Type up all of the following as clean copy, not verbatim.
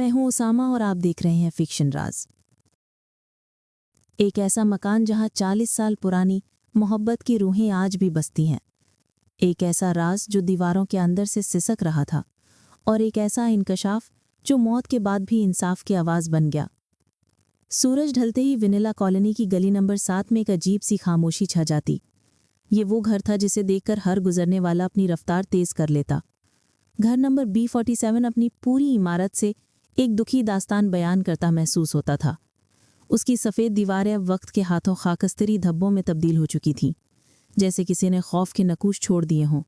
मैं हूं उसामा और आप देख रहे हैं फिक्शन राज। एक ऐसा मकान जहां 40 साल पुरानी मोहब्बत की रूहें आज भी बसती हैं। एक ऐसा राज जो दीवारों के अंदर से सिसक रहा था, और एक ऐसा इंकशाफ जो मौत के बाद भी इंसाफ की आवाज़ बन गया। सूरज ढलते ही विनिला कॉलोनी की गली नंबर 7 में एक अजीब सी खामोशी छा जाती। ये वो घर था जिसे देखकर हर गुजरने वाला अपनी रफ्तार तेज कर लेता। घर नंबर B47 अपनी पूरी इमारत से एक दुखी दास्तान बयान करता महसूस होता था। उसकी सफ़ेद दीवारें अब वक्त के हाथों खाकस्तरी धब्बों में तब्दील हो चुकी थीं, जैसे किसी ने खौफ के नकूश छोड़ दिए हों।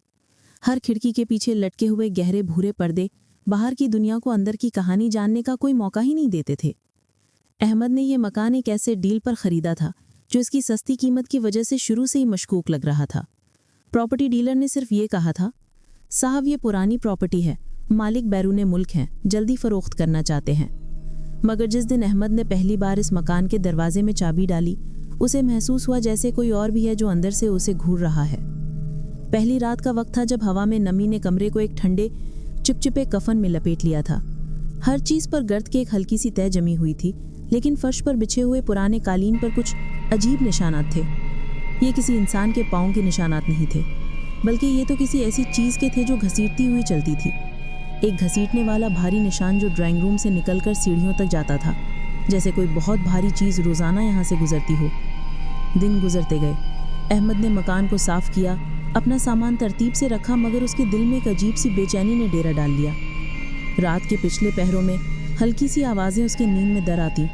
हर खिड़की के पीछे लटके हुए गहरे भूरे पर्दे बाहर की दुनिया को अंदर की कहानी जानने का कोई मौका ही नहीं देते थे। अहमद ने यह मकान एक ऐसे डील पर ख़रीदा था जो इसकी सस्ती कीमत की वजह से शुरू से ही मशकूक लग रहा था। प्रॉपर्टी डीलर ने सिर्फ ये कहा था, साहब ये पुरानी प्रॉपर्टी है, मालिक बैरूने मुल्क हैं, जल्दी फ़रोख्त करना चाहते हैं। मगर जिस दिन अहमद ने पहली बार इस मकान के दरवाजे में चाबी डाली, उसे महसूस हुआ जैसे कोई और भी है जो अंदर से उसे घूर रहा है। पहली रात का वक्त था जब हवा में नमी ने कमरे को एक ठंडे चिपचिपे कफन में लपेट लिया था। हर चीज़ पर गर्द की एक हल्की सी तह जमी हुई थी, लेकिन फर्श पर बिछे हुए पुराने कालीन पर कुछ अजीब निशानात थे। ये किसी इंसान के पाँव के निशानात नहीं थे, बल्कि ये तो किसी ऐसी चीज़ के थे जो घसीटती हुई चलती थी। एक घसीटने वाला भारी निशान जो ड्राइंग रूम से निकलकर सीढ़ियों तक जाता था, जैसे कोई बहुत भारी चीज़ रोज़ाना यहाँ से गुजरती हो। दिन गुजरते गए। अहमद ने मकान को साफ़ किया, अपना सामान तरतीब से रखा, मगर उसके दिल में एक अजीब सी बेचैनी ने डेरा डाल लिया। रात के पिछले पहरों में हल्की सी आवाज़ें उसके नींद में दर आती।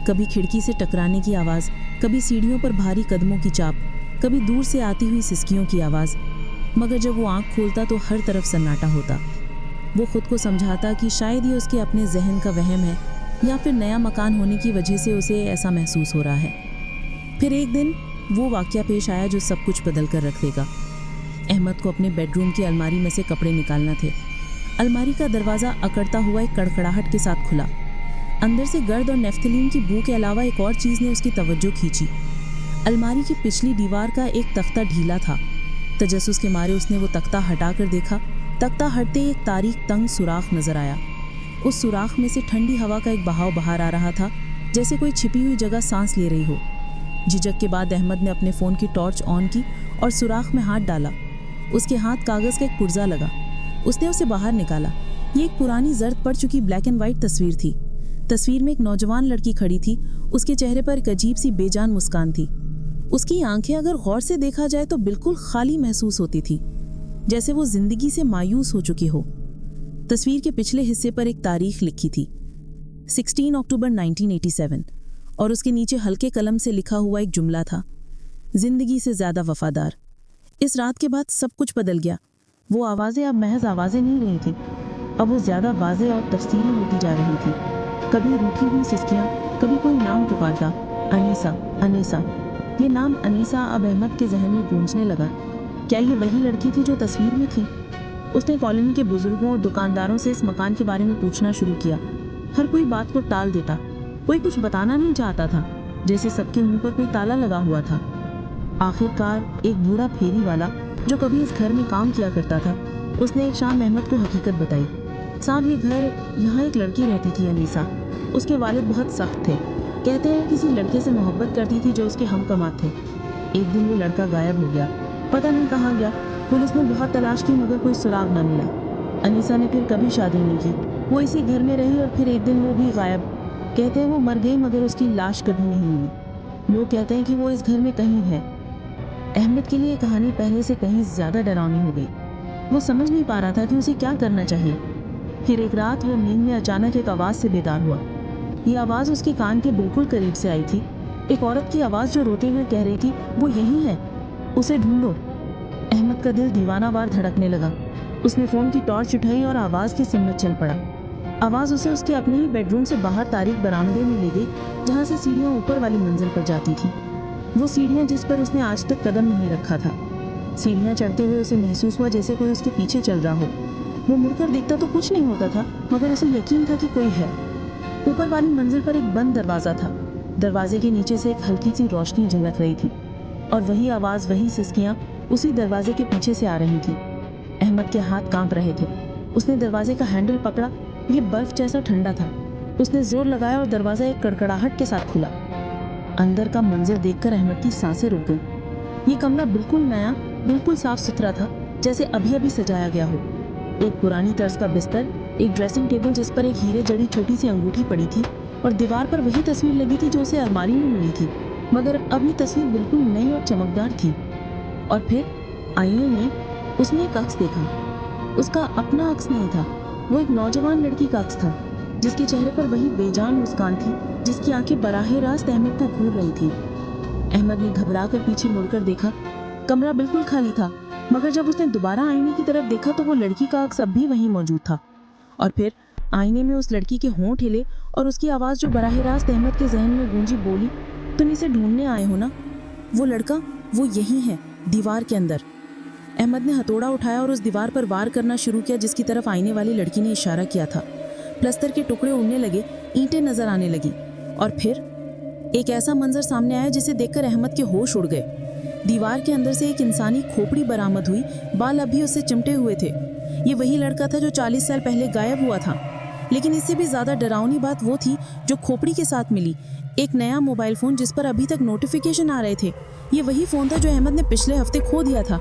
कभी खिड़की से टकराने की आवाज़, कभी सीढ़ियों पर भारी कदमों की चाप, कभी दूर से आती हुई सिसकियों की आवाज़। मगर जब वो आँख खोलता तो हर तरफ सन्नाटा होता। वो खुद को समझाता कि शायद ये उसके अपने जहन का वहम है, या फिर नया मकान होने की वजह से उसे ऐसा महसूस हो रहा है। फिर एक दिन वो वाक़या पेश आया जो सब कुछ बदल कर रख देगा। अहमद को अपने बेडरूम की अलमारी में से कपड़े निकालना थे। अलमारी का दरवाज़ा अकड़ता हुआ एक कड़कड़ाहट के साथ खुला। अंदर से गर्द और नेफ्थलीन की बू के अलावा एक और चीज़ ने उसकी तवज्जो खींची। अलमारी की पिछली दीवार का एक तख्ता ढीला था। तजस्सुस के मारे उसने वो तख्ता हटा कर देखा। तख्ता हटते एक तारीख तंग सुराख नजर आया। उस सुराख में से ठंडी हवा का एक बहाव बाहर आ रहा था, जैसे कोई छिपी हुई जगह सांस ले रही हो। झिझक के बाद अहमद ने अपने फ़ोन की टॉर्च ऑन की और सुराख में हाथ डाला। उसके हाथ कागज़ का एक पुर्जा लगा। उसने उसे बाहर निकाला। ये एक पुरानी जर्द पड़ चुकी ब्लैक एंड वाइट तस्वीर थी। तस्वीर में एक नौजवान लड़की खड़ी थी। उसके चेहरे पर एक अजीब सी बेजान मुस्कान थी। उसकी आंखें अगर गौर से देखा जाए तो बिल्कुल खाली महसूस होती थी, जैसे वो जिंदगी से मायूस हो चुकी हो। तस्वीर के पिछले हिस्से पर एक तारीख लिखी थी, 16 अक्टूबर 1987, और उसके नीचे हल्के कलम से लिखा हुआ एक जुमला था, जिंदगी से ज्यादा वफादार। इस रात के बाद सब कुछ बदल गया। वो आवाज़ें अब महज आवाज़ें नहीं रही थी, अब वो ज़्यादा वाज़ेह और तफसीली होती जा रही थी। कभी रूठी हुई सिसकियाँ, कभी कोई नाम पुकारता, अनीसा, अनीसा। ये नाम अनीसा अब अहमद के जहन में गूंजने लगा। क्या ये वही लड़की थी जो तस्वीर में थी? उसने कॉलोनी के बुजुर्गों और दुकानदारों से इस मकान के बारे में पूछना शुरू किया। हर कोई बात को टाल देता, कोई कुछ बताना नहीं चाहता था, जैसे सबके मुंह पर कोई ताला लगा हुआ था। आखिरकार एक बूढ़ा फेरी वाला जो कभी इस घर में काम किया करता था, उसने एक शाम अहमद को हकीकत बताई। साहब, ये घर, यहाँ एक लड़की रहती थी, अनीसा। उसके वालिद बहुत सख्त थे। कहते हैं किसी लड़के से मोहब्बत करती थी जो उसके हमकमा थे। एक दिन वो लड़का गायब हो गया, पता नहीं कहाँ गया। पुलिस ने बहुत तलाश की मगर कोई सुराग न मिला। अनीसा ने फिर कभी शादी नहीं की, वो इसी घर में रही और फिर एक दिन वो भी गायब। कहते हैं वो मर गई मगर उसकी लाश कभी नहीं मिली। लोग कहते हैं कि वो इस घर में कहीं है। अहमद के लिए कहानी पहले से कहीं ज़्यादा डरावनी हो गई। वो समझ नहीं पा रहा था कि उसे क्या करना चाहिए। फिर एक रात वो नींद में अचानक एक आवाज़ से बेदार हुआ। ये आवाज़ उसके कान के बिल्कुल करीब से आई थी। एक औरत की आवाज़ जो रोते हुए कह रही थी, वो यही है, उसे ढूंढो। अहमद का दिल दीवानावार धड़कने लगा। उसने फ़ोन की टॉर्च उठाई और आवाज़ की सिमत चल पड़ा। आवाज़ उसे उसके अपने ही बेडरूम से बाहर तारीख बरामदे में ले गई, जहाँ से सीढ़ियाँ ऊपर वाली मंजिल पर जाती थी। वो सीढ़ियाँ जिस पर उसने आज तक कदम नहीं रखा था। सीढ़ियाँ चढ़ते हुए उसे महसूस हुआ जैसे कोई उसके पीछे चल रहा हो। वो मुड़कर देखता तो कुछ नहीं होता था, मगर उसे यकीन था कि कोई है। ऊपर वाली मंजिल पर एक बंद दरवाज़ा था। दरवाजे के नीचे से एक हल्की सी रोशनी झलक रही थी, और वही आवाज़, वही सिसकियाँ उसी दरवाजे के पीछे से आ रही थी। अहमद के हाथ कांप रहे थे। उसने दरवाजे का हैंडल पकड़ा, मगर वो दरवाजा खुला नहीं। वो ये बर्फ जैसा ठंडा था। उसने जोर लगाया और दरवाजा एक कड़कड़ाहट के साथ खुला। अंदर का मंजर देखकर अहमद की सांसें रुक गईं। ये कमरा बिल्कुल नया, बिल्कुल साफ सुथरा था, जैसे अभी अभी सजाया गया हो। एक पुरानी तर्ज का बिस्तर, एक ड्रेसिंग टेबल जिस पर एक हीरे जड़ी छोटी सी अंगूठी पड़ी थी, और दीवार पर वही तस्वीर लगी थी जो उसे अलमारी में मिली थी, मगर अब ये तस्वीर बिल्कुल नई और चमकदार थी। और फिर आईने में उसने एक अक्स देखा। उसका अपना अक्स नहीं था, वो एक नौजवान लड़की का अक्स था, जिसके चेहरे पर वही बेजान मुस्कान थी, जिसकी आंखें बराहे रास्त अहमद को घूर रही थी। अहमद ने घबरा कर पीछे मुड़कर देखा। कमरा बिल्कुल खाली था, मगर जब उसने दोबारा आईने की तरफ देखा तो वो लड़की का अक्स अब भी वहीं मौजूद था। और फिर आईने में उस लड़की के होंठ हिले और उसकी आवाज़ जो बराहे रास्त अहमद के जहन में गूंजी, बोली, तुम इसे ढूंढने आए हो ना? वो लड़का, वो यही है, दीवार के अंदर। अहमद ने हथौड़ा उठाया और उस दीवार पर वार करना शुरू किया जिसकी तरफ आईने वाली लड़की ने इशारा किया था। प्लस्तर के टुकड़े उड़ने लगे, ईंटें नजर आने लगी, और फिर एक ऐसा मंजर सामने आया जिसे देखकर अहमद के होश उड़ गए। दीवार के अंदर से एक इंसानी खोपड़ी बरामद हुई, बाल अभी उससे चिमटे हुए थे। ये वही लड़का था जो 40 साल पहले गायब हुआ था, लेकिन इससे भी ज्यादा डरावनी बात वो थी जो खोपड़ी के साथ मिली, एक नया मोबाइल फोन जिस पर अभी तक नोटिफिकेशन आ रहे थे। ये वही फोन था जो अहमद ने पिछले हफ्ते खो दिया था।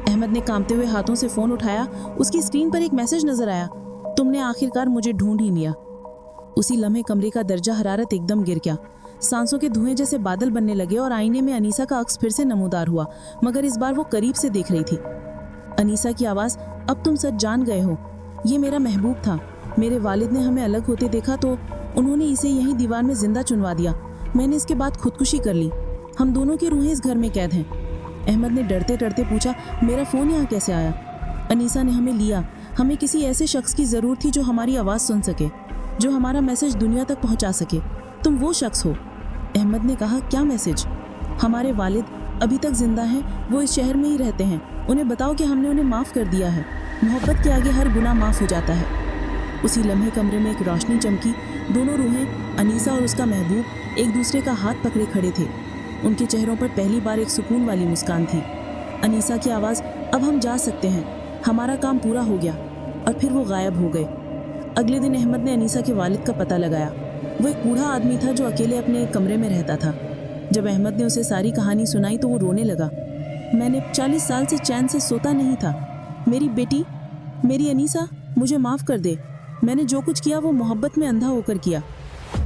अहमद ने कांपते हुए हाथों से फोन उठाया। उसकी स्क्रीन पर एक मैसेज नजर आया, तुमने आखिरकार मुझे ढूंढ ही लिया। उसी लम्हे कमरे का दर्जा हरारत एकदम गिर गया, सांसों के धुएं जैसे बादल बनने लगे, और आईने में अनीसा का अक्स फिर से नमूदार हुआ, मगर इस बार वो करीब से देख रही थी। अनीसा की आवाज़, अब तुम सच जान गए हो, ये मेरा महबूब था। मेरे वालिद ने हमें अलग होते देखा तो उन्होंने इसे यहीं दीवार में जिंदा चुनवा दिया। मैंने इसके बाद खुदकुशी कर ली। हम दोनों की रूहें इस घर में कैद हैं। अहमद ने डरते डरते पूछा, मेरा फ़ोन यहाँ कैसे आया? अनीसा ने हमें लिया। हमें किसी ऐसे शख्स की ज़रूरत थी जो हमारी आवाज़ सुन सके, जो हमारा मैसेज दुनिया तक पहुँचा सके। तुम वो शख्स हो। अहमद ने कहा, क्या मैसेज? हमारे वालिद अभी तक जिंदा हैं, वो इस शहर में ही रहते हैं। उन्हें बताओ कि हमने उन्हें माफ़ कर दिया है। मोहब्बत के आगे हर गुनाह माफ़ हो जाता है। उसी लम्हे कमरे में एक रोशनी चमकी। दोनों रूहें, अनीसा और उसका महबूब, एक दूसरे का हाथ पकड़े खड़े थे। उनके चेहरों पर पहली बार एक सुकून वाली मुस्कान थी। अनीसा की आवाज़, अब हम जा सकते हैं, हमारा काम पूरा हो गया। और फिर वो गायब हो गए। अगले दिन अहमद ने अनीसा के वालिद का पता लगाया। वो एक बूढ़ा आदमी था जो अकेले अपने एक कमरे में रहता था। जब अहमद ने उसे सारी कहानी सुनाई तो वो रोने लगा। मैंने 40 साल से चैन से सोता नहीं था। मेरी बेटी, मेरी अनीसा, मुझे माफ़ कर दे। मैंने जो कुछ किया वो मोहब्बत में अंधा होकर किया।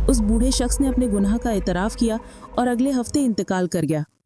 उस बूढ़े शख्स ने अपने गुनाह का एतराफ़ किया और अगले हफ्ते इंतकाल कर गया।